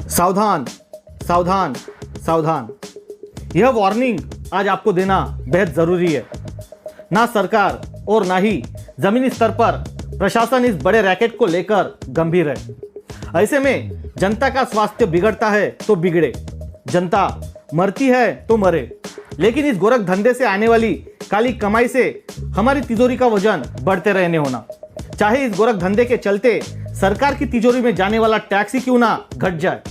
सावधान सावधान सावधान, यह वार्निंग आज आपको देना बेहद ज़रूरी है। ना सरकार और ना ही ज़मीनी स्तर पर प्रशासन इस बड़े रैकेट को लेकर गंभीर है। ऐसे में जनता का स्वास्थ्य बिगड़ता है तो बिगड़े, जनता मरती है तो मरे, लेकिन इस गोरख धंधे से आने वाली काली कमाई से हमारी तिजोरी का वजन बढ़ते रहने होना। चाहे इस गोरख धंधे के चलते सरकार की तिजोरी में जाने वाला टैक्स ही क्यों ना घट जाए।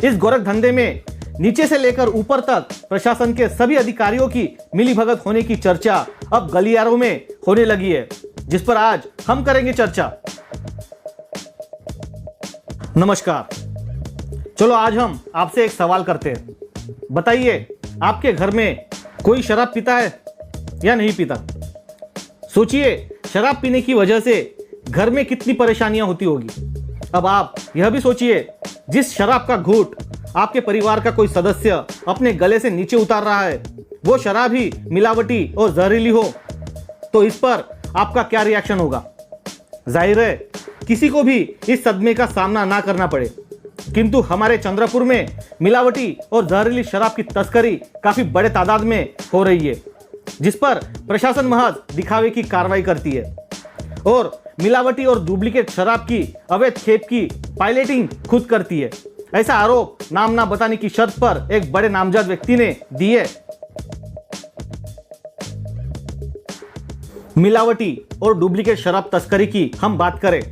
इस गोरख धंधे में नीचे से लेकर ऊपर तक प्रशासन के सभी अधिकारियों की मिलीभगत होने की चर्चा अब गलियारों में होने लगी है, जिस पर आज हम करेंगे चर्चा। नमस्कार, चलो आज हम आपसे एक सवाल करते हैं। बताइए, आपके घर में कोई शराब पीता है या नहीं पीता? सोचिए, शराब पीने की वजह से घर में कितनी परेशानियां होती होगी। अब आप यह भी सोचिए, जिस शराब का घूंट आपके परिवार का कोई सदस्य अपने गले से नीचे उतार रहा है, वो शराब ही मिलावटी और जहरीली हो, तो इस पर आपका क्या रिएक्शन होगा? जाहिर है किसी को भी इस सदमे का सामना ना करना पड़े, किंतु हमारे चंद्रपुर में मिलावटी और जहरीली शराब की तस्करी काफी बड़े तादाद में हो रही है, जिस पर प्रशासन महज दिखावे की कार्रवाई करती है और मिलावटी और डुप्लीकेट शराब की अवैध खेप की पायलटिंग खुद करती है। ऐसा आरोप नाम ना बताने की शर्त पर एक बड़े नामजद व्यक्ति ने दी है। मिलावटी और डुप्लीकेट शराब तस्करी की हम बात करें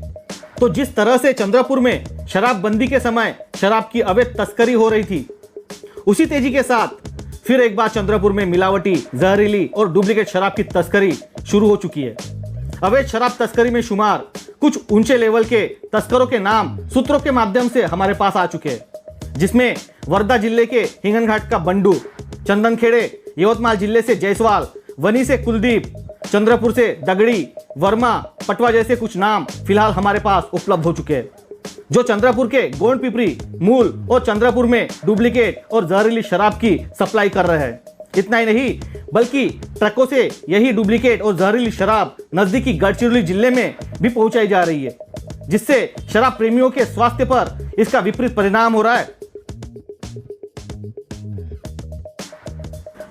तो जिस तरह से चंद्रपुर में शराबबंदी के समय शराब की अवैध तस्करी हो रही थी, उसी तेजी के साथ फिर एक बार चंद्रपुर में मिलावटी, जहरीली और डुप्लीकेट शराब की तस्करी शुरू हो चुकी है। अवैध शराब तस्करी में शुमार कुछ ऊंचे लेवल के तस्करों के नाम सूत्रों के माध्यम से हमारे पास आ चुके हैं, जिसमें वर्धा जिले के हिंगनघाट का बंडू, चंदनखेड़े यवतमाल जिले से जायसवाल, वनी से कुलदीप, चंद्रपुर से दगड़ी, वर्मा, पटवा जैसे कुछ नाम फिलहाल हमारे पास उपलब्ध हो चुके हैं, जो चंद्रपुर के गोंड पिपरी, मूल और चंद्रपुर में डुप्लीकेट और जहरीली शराब की सप्लाई कर रहे हैं। इतना ही नहीं, बल्कि ट्रकों से यही डुप्लीकेट और जहरीली शराब नजदीकी गढ़चिरौली जिले में भी पहुंचाई जा रही है, जिससे शराब प्रेमियों के स्वास्थ्य पर इसका विपरीत परिणाम हो रहा है।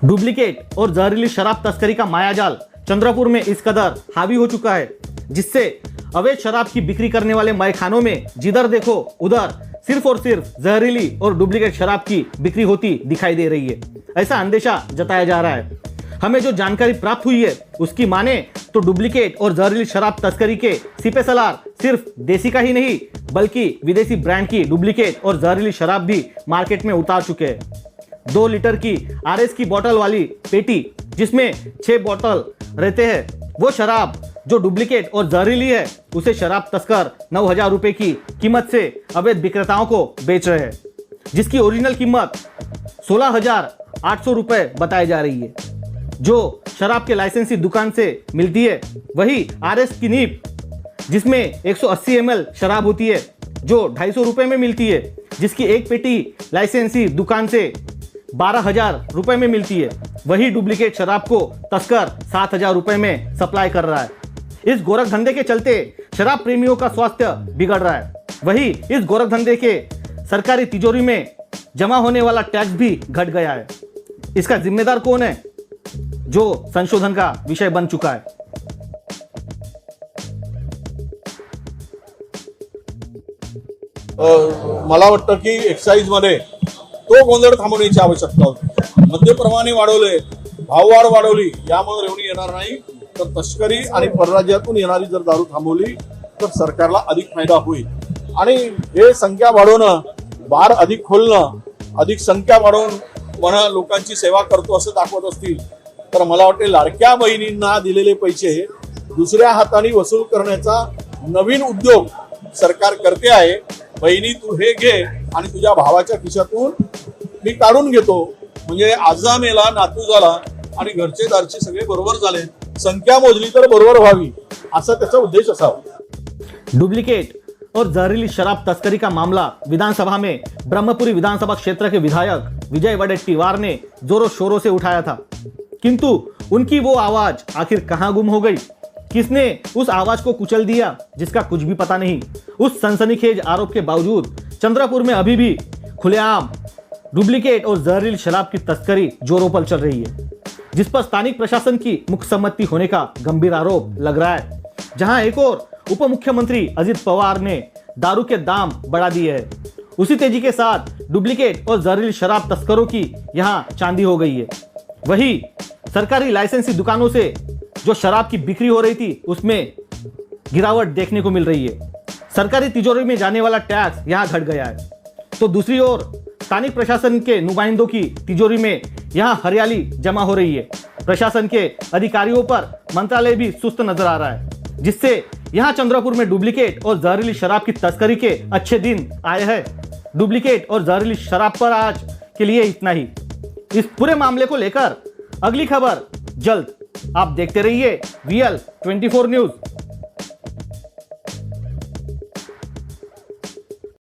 डुप्लीकेट और जहरीली शराब तस्करी का मायाजाल चंद्रपुर में इस कदर हावी हो चुका है, जिससे अवैध शराब की बिक्री करने वाले मैखानों में जिधर देखो उधर सिर्फ और सिर्फ जहरीली और डुप्लीकेट शराब की बिक्री होती दिखाई दे रही है। ऐसा अंदेशा जताया जा रहा है। हमें जो जानकारी प्राप्त हुई है उसकी माने तो डुप्लीकेट और जहरीली शराब तस्करी के सिपे सलार सिर्फ देसी का ही नहीं, बल्कि विदेशी ब्रांड की डुप्लीकेट और जहरीली शराब भी मार्केट में उतार चुके हैं। 2 लीटर की आरएस की बोतल वाली पेटी, जिसमें 6 बोतल रहते हैं, वो शराब जो डुप्लीकेट और जहरीली है, उसे शराब तस्कर 9,000 रुपए की कीमत से अवैध विक्रेताओं को बेच रहे हैं, जिसकी ओरिजिनल कीमत 16,800 रुपए बताई जा रही है। जो शराब के लाइसेंसी दुकान से मिलती है, वही आरएस की नीप, जिसमें 180 ml शराब होती है, जो 250 रुपए में मिलती है, जिसकी एक पेटी लाइसेंसी दुकान से 12,000 रुपए में मिलती है, वही डुप्लीकेट शराब को तस्कर 7,000 रुपए में सप्लाई कर रहा है। इस गोरख धंधे के चलते शराब प्रेमियों का स्वास्थ्य बिगड़ रहा है। वही इस गोरख धंधे के सरकारी तिजोरी में जमा होने वाला टैक्स भी घट गया है। इसका जिम्मेदार कौन है, जो संशोधन का विषय बन चुका है। मला वाटतं की एक्साइज मध्ये तो गोंधळ थांबवण्याची आवश्यकता होती। मद्य प्रमाणे वाढवले, भाववाढ वाढवली, यामुळे रेवणी येणार नाही, तर तस्करी आणि परराज्यातून येणारी जर दारू थांबवली तर सरकारला अधिक फायदा होईल। आणि हे संख्या वाढवणं, बार अधिक खोलणं, अधिक संख्या वाढवून म्हणा लोकांची सेवा करतो असं दाखवत असतील तर मला वाटते लाडक्या बहिणींना दिलेले पैसे दुसऱ्या हाताने वसूल करण्याचा नवीन उद्योग सरकार करते आहे। बहिणी तू हे घे आणि तुझ्या भावाच्या खिशातून मी काढून घेतो, म्हणजे आजा मेला नातू झाला आणि घरचे दारचे सगळे बरोबर झाले, संख्या मोजली तर बरोबर व्हावी, असा त्याचा उद्देश असावा। डुप्लीकेट और जहरीली शराब तस्करी का मामला विधानसभा में ब्रह्मपुरी विधानसभा क्षेत्र के विधायक विजय वडेट्टीवार ने जोरों शोरों से उठाया था, किंतु उनकी वो आवाज आखिर कहां गुम हो गई? किसने उस आवाज को कुचल दिया जिसका कुछ भी पता नहीं? उस सनसनीखेज आरोप के बावजूद चंद्रपुर में अभी भी खुलेआम डुप्लीकेट और जहरीली शराब की तस्करी जोरों पर चल रही है, जिस पर स्थानिक प्रशासन की मुख्य सम्मति होने का गंभीर आरोप लग रहा है। जहां एक और उप मुख्यमंत्री अजित पवार ने दारू के दाम बढ़ा दिए हैं, उसी तेजी के साथ डुप्लीकेट और जहरीली शराब तस्करों की यहां चांदी हो गई है। वही सरकारी लाइसेंसी दुकानों से जो शराब की बिक्री हो रही थी, उसमें गिरावट देखने को मिल रही है। सरकारी तिजोरी में जाने वाला टैक्स यहां घट गया है, तो दूसरी ओर स्थानिक प्रशासन के नुमाइंदों की तिजोरी में यहां हरियाली जमा हो रही है। प्रशासन के अधिकारियों पर मंत्रालय भी सुस्त नजर आ रहा है, जिससे यहां चंद्रपुर में डुप्लीकेट और जहरीली शराब की तस्करी के अच्छे दिन आए हैं। डुप्लीकेट और जहरीली शराब पर आज के लिए इतना ही। इस पूरे मामले को लेकर अगली खबर जल्द। आप देखते रहिए VL24 न्यूज।